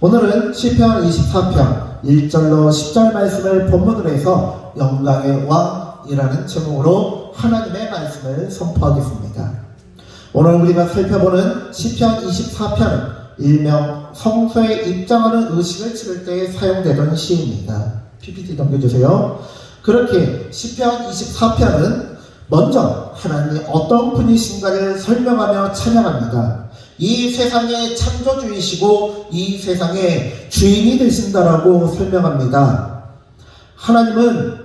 오늘은 시편 24편 1절로 10절 말씀을 본문으로 해서 영광의 왕이라는 제목으로 하나님의 말씀을 선포하겠습니다. 오늘 우리가 살펴보는 시편 24편은 일명 성소에 입장하는 의식을 치를 때 사용되던 시입니다. PPT 넘겨주세요. 그렇게 시편 24편은 먼저 하나님이 어떤 분이신가를 설명하며 찬양합니다. 이 세상의 창조주이시고 이 세상의 주인이 되신다라고 설명합니다. 하나님은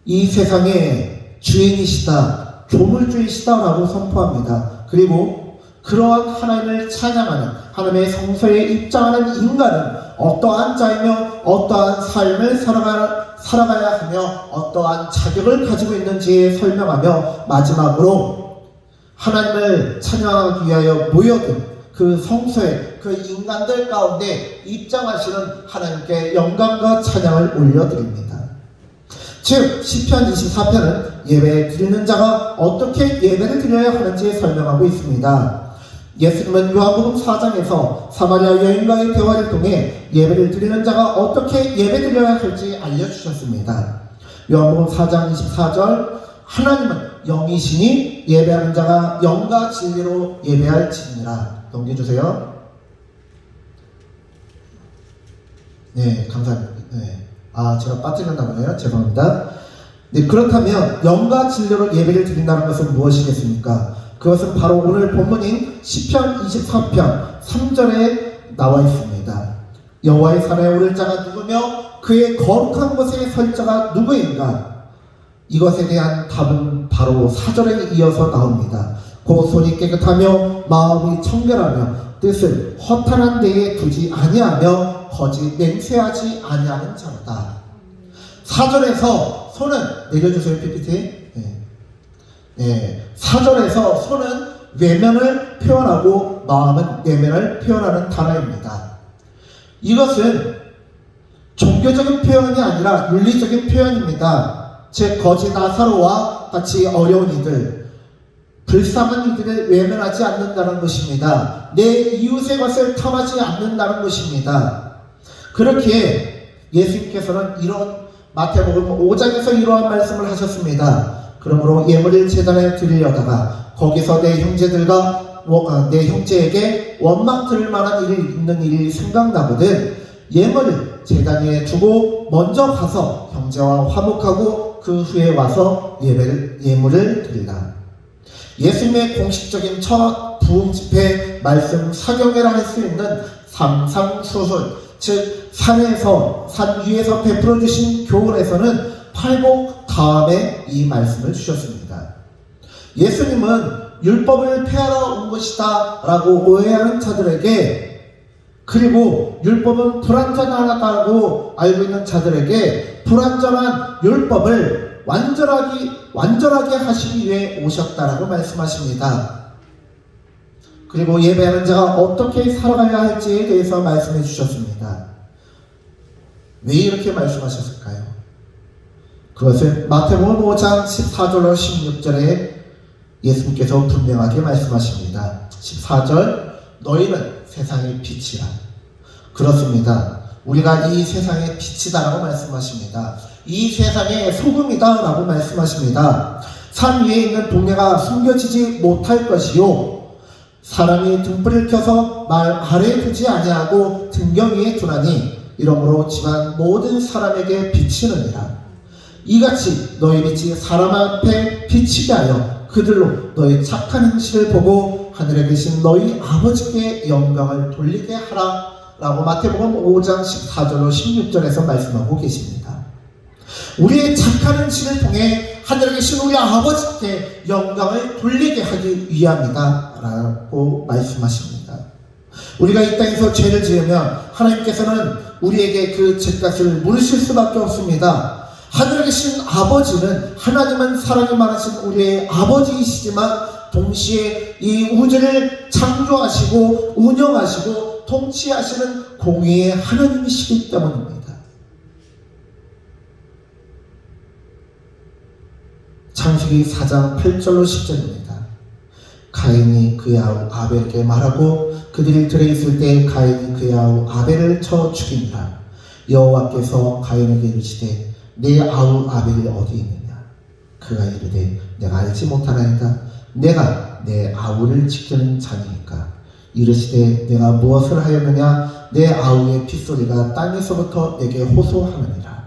이 세상의 주인이시다, 조물주이시다라고 선포합니다. 그리고 그러한 하나님을 찬양하는, 하나님의 성소에 입장하는 인간은 어떠한 자이며 어떠한 삶을 살아가야 하며 어떠한 자격을 가지고 있는지 설명하며 마지막으로 하나님을 찬양하기 위하여 모여든 그 성소에 그 인간들 가운데 입장하시는 하나님께 영광과 찬양을 올려드립니다. 즉 시편 24편은 예배 드리는 자가 어떻게 예배를 드려야 하는지 설명하고 있습니다. 예수님은 요한복음 4장에서 사마리아 여인과의 대화를 통해 예배를 드리는 자가 어떻게 예배 드려야 할지 알려주셨습니다. 요한복음 4장 24절 하나님은 영이시니 예배하는 자가 영과 진리로 예배할지니라. 넘겨주세요. 네, 감사합니다. 네. 제가 빠뜨렸나 보네요. 죄송합니다. 네, 그렇다면 영과 진리로 예배를 드린다는 것은 무엇이겠습니까? 그것은 바로 오늘 본문인 시편 24편 3절에 나와 있습니다. 여호와의 산에 오를 자가 누구며 그의 거룩한 곳에 설 자가 누구인가? 이것에 대한 답은 바로 4절에 이어서 나옵니다. 곧 손이 깨끗하며 마음이 청결하며 뜻을 허탄한 데에 두지 아니하며 거짓 맹세하지 아니하는 자로다. 4절에서 손은 내려주세요. PPT. 네. 4절에서 손은 외면을 표현하고 마음은 내면을 표현하는 단어입니다. 이것은 종교적인 표현이 아니라 윤리적인 표현입니다. 즉 거짓 나사로와 같이 어려운 이들, 불쌍한 이들을 외면하지 않는다는 것입니다. 내 이웃의 것을 탐하지 않는다는 것입니다. 그렇게 예수님께서는 이런 마태복음 5장에서 이러한 말씀을 하셨습니다. 그러므로 예물을 제단에 드리려다가 거기서 내 형제에게 원망 들을 만한 일이 있는 일이 생각나거든 예물을 제단 위에 두고 먼저 가서 형제와 화목하고 그 후에 와서 예물을 드리라. 예수님의 공식적인 첫 부흥 집회 말씀 사경회라 할 수 있는 삼상수훈, 즉 산 위에서 베풀어 주신 교훈에서는 팔복 다음에 이 말씀을 주셨습니다. 예수님은 율법을 폐하러 온 것이다 라고 오해하는 자들에게, 그리고 율법은 불완전하다고 알고 있는 자들에게 불완전한 율법을 완전하게 하시기 위해 오셨다라고 말씀하십니다. 그리고 예배하는 자가 어떻게 살아가야 할지에 대해서 말씀해 주셨습니다. 왜 이렇게 말씀하셨을까요? 그것은 마태복음 5장 14절로 16절에 예수님께서 분명하게 말씀하십니다. 14절 너희는 세상의 빛이라. 그렇습니다. 우리가 이 세상의 빛이다라고 말씀하십니다. 이 세상의 소금이다 라고 말씀하십니다. 산 위에 있는 동네가 숨겨지지 못할 것이요 사람이 등불을 켜서 말 아래에 두지 아니하고 등경 위에 두나니 이러므로 집안 모든 사람에게 비치느니라. 이같이 너희 빛이 사람 앞에 비치게 하여 그들로 너희 착한 행실을 보고 하늘에 계신 너희 아버지께 영광을 돌리게 하라 라고 마태복음 5장 14절로 16절에서 말씀하고 계십니다. 우리의 착한 행실을 통해 하늘에 계신 우리 아버지께 영광을 돌리게 하기 위함이다 라고 말씀하십니다. 우리가 이 땅에서 죄를 지으면 하나님께서는 우리에게 그 죄값을 물으실 수밖에 없습니다. 하늘에 계신 아버지는, 하나님은 사랑이 많으신 우리의 아버지이시지만 동시에 이 우주를 창조하시고 운영하시고 통치하시는 공의의 하나님이시기 때문입니다. 창세기 4장 8절로 10절입니다. 가인이 그의 아벨에게 말하고 그들이 들에 있을 때 가인이 그의 아우 아벨을 쳐 죽이니라. 여호와께서 가인에게 이르시되 내 아우 아벨이 어디 있느냐? 그가 이르되 내가 알지 못하나이다. 내가 내 아우를 지키는 자니까. 이르시되 내가 무엇을 하였느냐? 내 아우의 핏소리가 땅에서부터 내게 호소하느니라.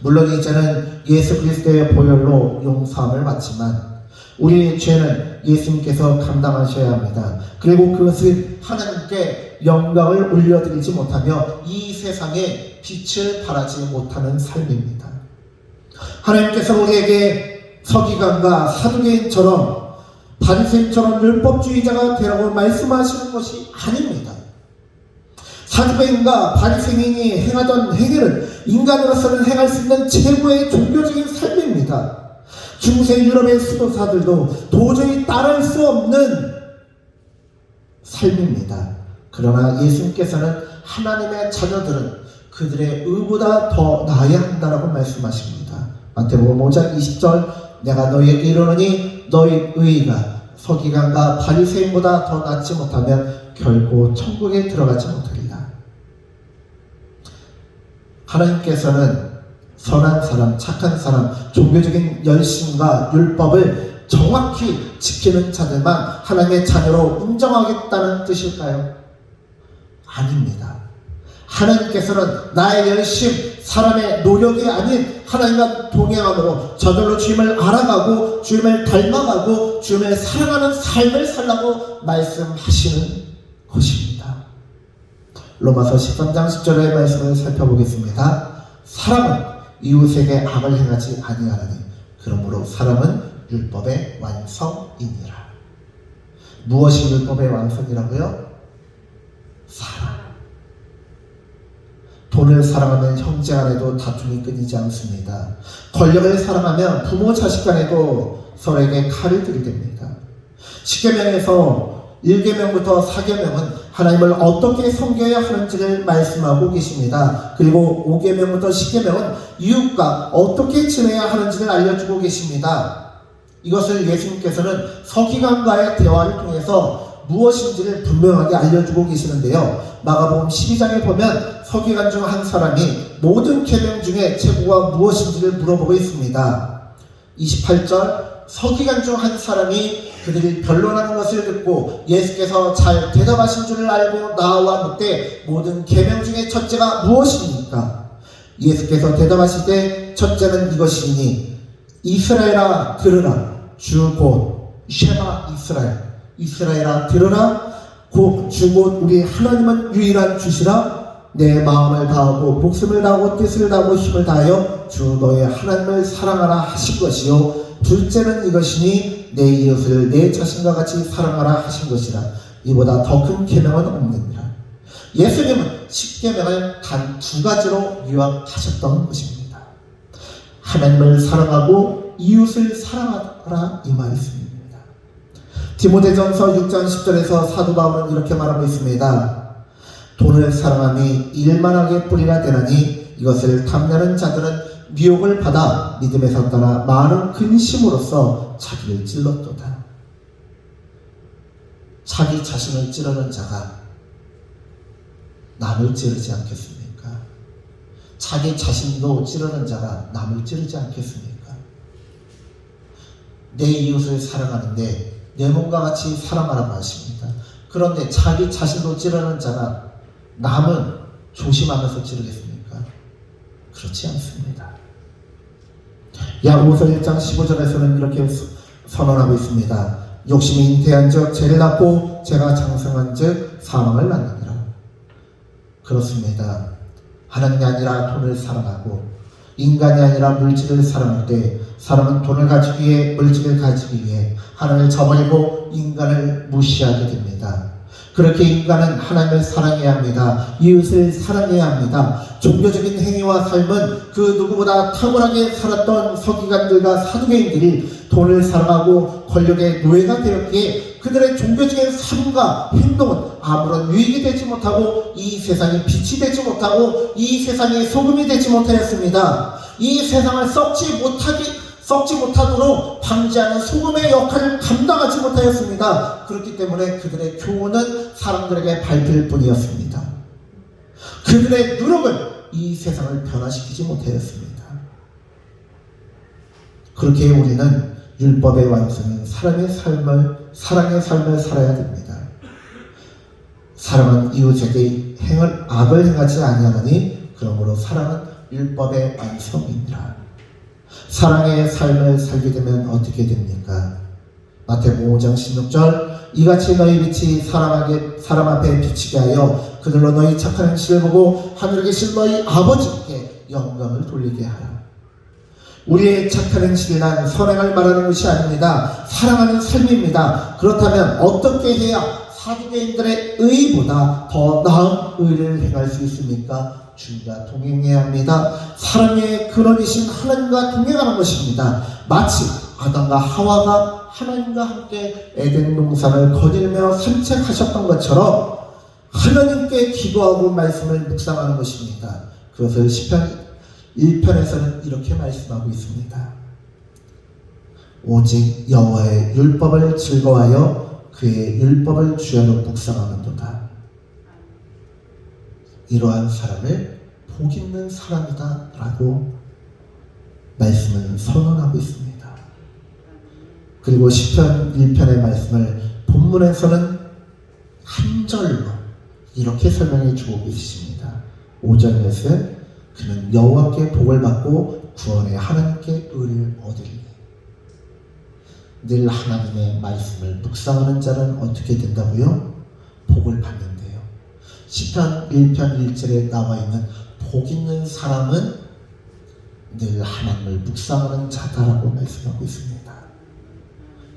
물론 이제는 예수 그리스도의 보혈로 용서함을 받지만 우리의 죄는 예수님께서 감당하셔야 합니다. 그리고 그것을 하나님께 영광을 올려드리지 못하며 이 세상에 빛을 발하지 못하는 삶입니다. 하나님께서 우리에게 서기관과 사두개인처럼 바리새인처럼 율법주의자가 되라고 말씀하시는 것이 아닙니다. 사두개인과 바리새인이 행하던 행위는 인간으로서는 행할 수 있는 최고의 종교적인 삶입니다. 중세 유럽의 수도사들도 도저히 따를 수 없는 삶입니다. 그러나 예수님께서는 하나님의 자녀들은 그들의 의보다 더 나아야 한다라고 말씀하십니다. 마태복음 5장 20절 내가 너희에게 이르노니 너희 의가 서기관과 바리새인보다 더 낫지 못하면 결코 천국에 들어가지 못하리라. 하나님께서는 선한 사람, 착한 사람, 종교적인 열심과 율법을 정확히 지키는 자들만 하나님의 자녀로 인정하겠다는 뜻일까요? 아닙니다. 하나님께서는 나의 열심, 사람의 노력이 아닌 하나님과 동행함으로 저절로 주님을 알아가고 주님을 닮아가고 주님을 사랑하는 삶을 살라고 말씀하시는 것입니다. 로마서 13장 10절의 말씀을 살펴보겠습니다. 사람은 이웃에게 악을 행하지 아니하나니 그러므로 사람은 율법의 완성이니라. 무엇이 율법의 완성이라고요? 사랑. 돈을 사랑하면 형제 간에도 다툼이 끊이지 않습니다. 권력을 사랑하면 부모 자식 간에도 서로에게 칼을 들이댑니다. 10계명에서 1계명부터 4계명은 하나님을 어떻게 섬겨야 하는지를 말씀하고 계십니다. 그리고 5계명부터 10계명은 이웃과 어떻게 지내야 하는지를 알려주고 계십니다. 이것을 예수님께서는 서기관과의 대화를 통해서 무엇인지를 분명하게 알려주고 계시는데요. 마가복음 12장에 보면 서기관 중 한 사람이 모든 계명 중에 최고가 무엇인지를 물어보고 있습니다. 28절 서기관 중 한 사람이 그들이 변론하는 것을 듣고 예수께서 잘 대답하신 줄을 알고 나와 묻되 모든 계명 중에 첫째가 무엇입니까? 예수께서 대답하시되 첫째는 이것이니 이스라엘아 들으라 주 곧 쉐마 이스라엘아 들으라 주 곧 우리 하나님은 유일한 주시라. 내 마음을 다하고 목숨을 다하고 뜻을 다하고 힘을 다하여 주 너의 하나님을 사랑하라 하신 것이요 둘째는 이것이니 내 이웃을 내 자신과 같이 사랑하라 하신 것이라. 이보다 더 큰 계명은 없느니라. 예수님은 10계명을 단 2가지로 요약하셨던 것입니다. 하나님을 사랑하고 이웃을 사랑하라 이 말씀입니다. 디모데전서 6장 10절에서 사도 바울은 이렇게 말하고 있습니다. 돈을 사랑함이 일만하게 뿌리라 되나니 이것을 탐내는 자들은 미혹을 받아 믿음에서 떠나 많은 근심으로써 자기를 찔렀도다. 자기 자신을 찌르는 자가 남을 찌르지 않겠습니까? 자기 자신도 찌르는 자가 남을 찌르지 않겠습니까? 내 이웃을 사랑하는데 내 몸과 같이 사랑하라고 하십니다. 그런데 자기 자신도 찌르는 자가 남은 조심하면서 찌르겠습니까? 그렇지 않습니다. 야고보서 1장 15절에서는 이렇게 선언하고 있습니다. 욕심이 잉태한 즉 죄를 낳고 죄가 장성한 즉 사망을 낳느니라. 그렇습니다. 하나님이 아니라 돈을 사랑하고 인간이 아니라 물질을 사랑할 때 사람은 돈을 가지기 위해 물질을 가지기 위해 하나님을 저버리고 인간을 무시하게 됩니다. 그렇게 인간은 하나님을 사랑해야 합니다. 이웃을 사랑해야 합니다. 종교적인 행위와 삶은 그 누구보다 탁월하게 살았던 서기관들과 사두개인들이 돈을 사랑하고 권력의 노예가 되었기에 그들의 종교적인 삶과 행동은 아무런 유익이 되지 못하고 이 세상에 빛이 되지 못하고 이 세상에 소금이 되지 못하였습니다. 이 세상을 썩지 못하도록 방지하는 소금의 역할을 감당하지 못하였습니다. 그렇기 때문에 그들의 교훈은 사람들에게 밟힐 뿐이었습니다. 그들의 누룩은 이 세상을 변화시키지 못하였습니다. 그렇게 우리는 율법의 완성인 사랑의 삶을 살아야 됩니다. 사랑은 이웃에게 악을 행하지 아니하느니 그러므로 사랑은 율법의 완성입니다. 사랑의 삶을 살게 되면 어떻게 됩니까? 마태복음 5장 16절 이같이 너희 빛이 사람 앞에 비치게 하여 그들로 너희 착한 행실을 보고 하늘에 계신 너희 아버지께 영광을 돌리게 하라. 우리의 착한 행실이란 선행을 말하는 것이 아닙니다. 사랑하는 삶입니다. 그렇다면 어떻게 해야 사두개인들의 의보다 더 나은 의를 행할 수 있습니까? 주님과 동행해야 합니다. 사랑의 근원이신 하나님과 동행하는 것입니다. 마치 아담과 하와가 하나님과 함께 에덴 동산을 거닐며 산책하셨던 것처럼 하나님께 기도하고 말씀을 묵상하는 것입니다. 그것을 시편 1편에서는 이렇게 말씀하고 있습니다. 오직 여호와의 율법을 즐거워하여 그의 율법을 주야로 묵상하는도다. 이러한 사람을 복 있는 사람이다 라고 말씀을 선언하고 있습니다. 그리고 시편 1편의 말씀을 본문에서는 한 절로 이렇게 설명해 주고 계십니다. 5절 말씀 그는 여호와께 복을 받고 구원의 하나님께 의를 얻으리니. 늘 하나님의 말씀을 묵상하는 자는 어떻게 된다고요? 복을 받는데요. 시편 1편 1절에 나와 있는 복 있는 사람은 늘 하나님을 묵상하는 자다라고 말씀하고 있습니다.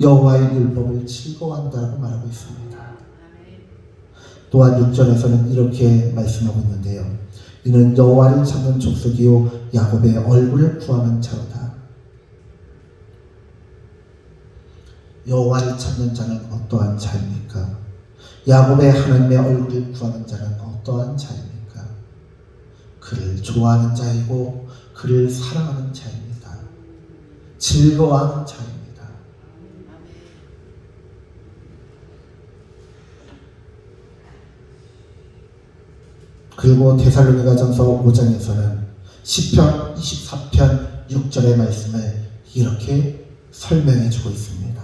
여호와의 율법을 즐거워한다라고 말하고 있습니다. 또한 6절에서는 이렇게 말씀하고 있는데요. 이는 여호와를 찾는 족속이요 야곱의 얼굴을 구하는 자로다. 여호와를 찾는 자는 어떠한 자입니까? 야곱의 하나님의 얼굴을 구하는 자는 어떠한 자입니까? 그를 좋아하는 자이고 그를 사랑하는 자입니다. 즐거워하는 자입니다. 그리고 데살로니가전서 5장에서는 시편 24편 6절의 말씀을 이렇게 설명해 주고 있습니다.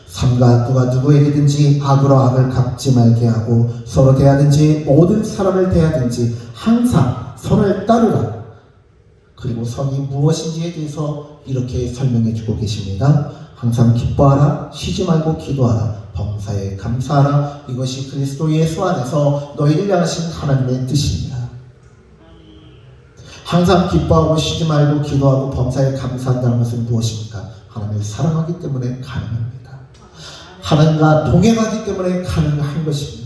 삼가 누가 누구에게든지 악으로 악을 갚지 말게 하고 서로 대하든지 모든 사람을 대하든지 항상 선을 따르라. 그리고 선이 무엇인지에 대해서 이렇게 설명해 주고 계십니다. 항상 기뻐하라, 쉬지 말고 기도하라, 범사에 감사하라. 이것이 그리스도 예수 안에서 너희를 향하신 하나님의 뜻입니다. 항상 기뻐하고 쉬지 말고 기도하고 범사에 감사한다는 것은 무엇입니까? 하나님을 사랑하기 때문에 가능합니다. 하나님과 동행하기 때문에 가능한 것입니다.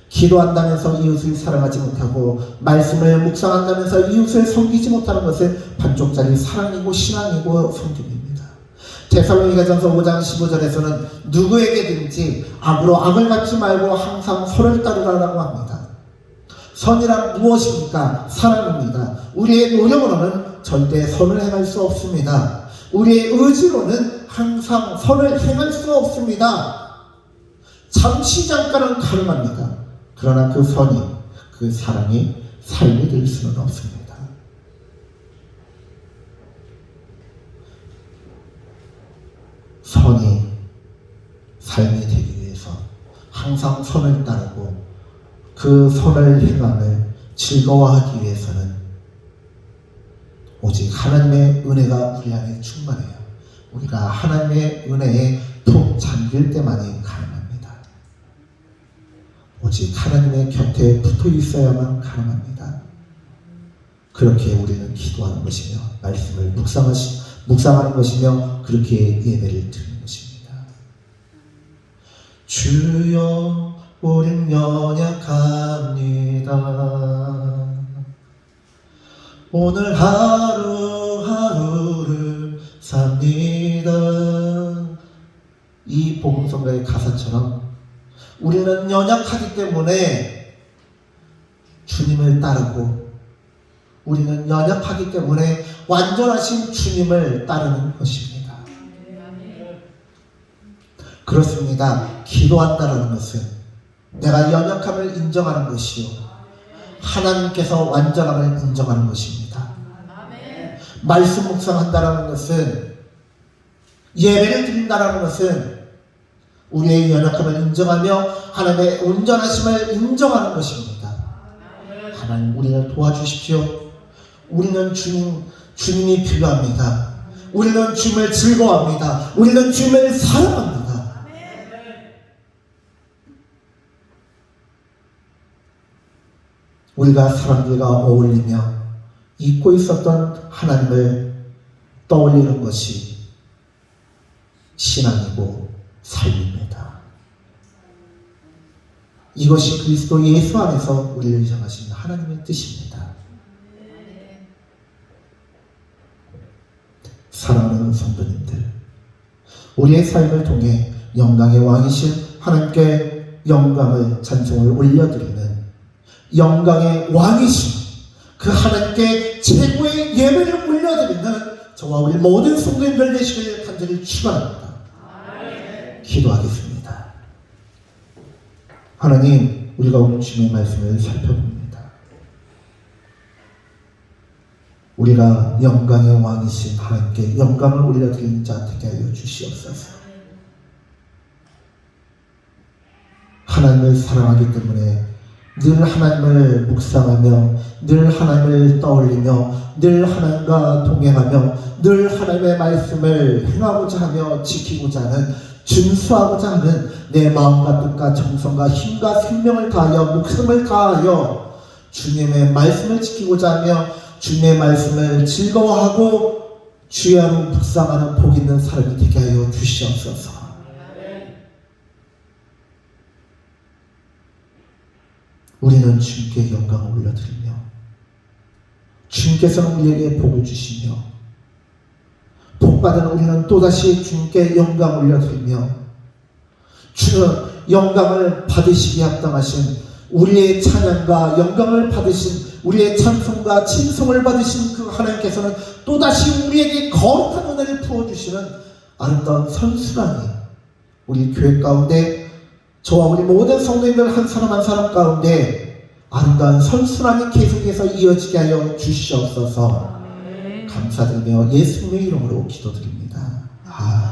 기도한다면서 이웃을 사랑하지 못하고 말씀을 묵상한다면서 이웃을 섬기지 못하는 것은 반쪽짜리 사랑이고 신앙이고 성김입니다. 데살로니가전서 5장 15절에서는 누구에게든지 악으로 악을 갚지 말고 항상 선을 따르라고 합니다. 선이란 무엇입니까? 사랑입니다. 우리의 노력으로는 절대 선을 행할 수 없습니다. 우리의 의지로는 항상 선을 행할 수 없습니다. 잠시 잠깐은 가능합니다. 그러나 그 선이, 그 사랑이 삶이 될 수는 없습니다. 선이 삶이 되기 위해서 항상 선을 따르고 그 선을 행함을 즐거워하기 위해서는 오직 하나님의 은혜가 우리 안에 충만해요. 우리가 하나님의 은혜에 푹 잠길 때만이 가능합니다. 오직 하나님의 곁에 붙어 있어야만 가능합니다. 그렇게 우리는 기도하는 것이며 말씀을 묵상하는 것이며 그렇게 예배를 드리는 것입니다. 주여 우린 연약합니다. 오늘 하루하루를 삽니다. 이 복음성가의 가사처럼 우리는 연약하기 때문에 주님을 따르고 우리는 연약하기 때문에 완전하신 주님을 따르는 것입니다. 그렇습니다. 기도한다는 것은 내가 연약함을 인정하는 것이요, 하나님께서 완전함을 인정하는 것입니다. 말씀 묵상한다는 것은, 예배를 드린다는 것은 우리의 연약함을 인정하며 하나님의 온전하심을 인정하는 것입니다. 하나님, 우리를 도와주십시오. 우리는 주님이 필요합니다. 우리는 주님을 즐거워합니다. 우리는 주님을 사랑합니다. 우리가 사람들과 어울리며 잊고 있었던 하나님을 떠올리는 것이 신앙이고 삶입니다. 이것이 그리스도 예수 안에서 우리를 향하신 하나님의 뜻입니다. 사랑하는 성도님들, 우리의 삶을 통해 영광의 왕이신 하나님께 영광을, 찬송을 올려드리는 영광의 왕이신 그 하나님께 최고의 예배를 올려드리는 저와 우리 모든 성도님들 되시길 간절히 축원합니다. 기도하겠습니다. 하나님, 우리가 오늘 주님의 말씀을 살펴봅니다. 우리가 영광의 왕이신 하나님께 영광을 올려드리는 자 되게 하여 주시옵소서. 하나님을 사랑하기 때문에 늘 하나님을 묵상하며, 늘 하나님을 떠올리며, 늘 하나님과 동행하며, 늘 하나님의 말씀을 행하고자 하며 지키고자 하는, 준수하고자 하는 내 마음과 뜻과 정성과 힘과 생명을 다하여, 목숨을 다하여 주님의 말씀을 지키고자 하며 주님의 말씀을 즐거워하고 주야로 묵상하는 복 있는 사람이 되게 하여 주시옵소서. 우리는 주님께 영광을 올려드리며, 주님께서는 우리에게 복을 주시며, 복받은 우리는 또다시 주님께 영광을 올려드리며, 주는 영광을 받으시기에 합당하신 우리의 찬양과 영광을 받으신 우리의 찬송과 칭송을 받으신 그 하나님께서는 또다시 우리에게 거룩한 은혜를 부어주시는 아름다운 선수라니, 우리 교회 가운데 저와 우리 모든 성도님들 한 사람 한 사람 가운데 아름다운 선순환이 계속해서 이어지게 하여 주시옵소서. 감사드리며 예수님의 이름으로 기도드립니다. 아멘.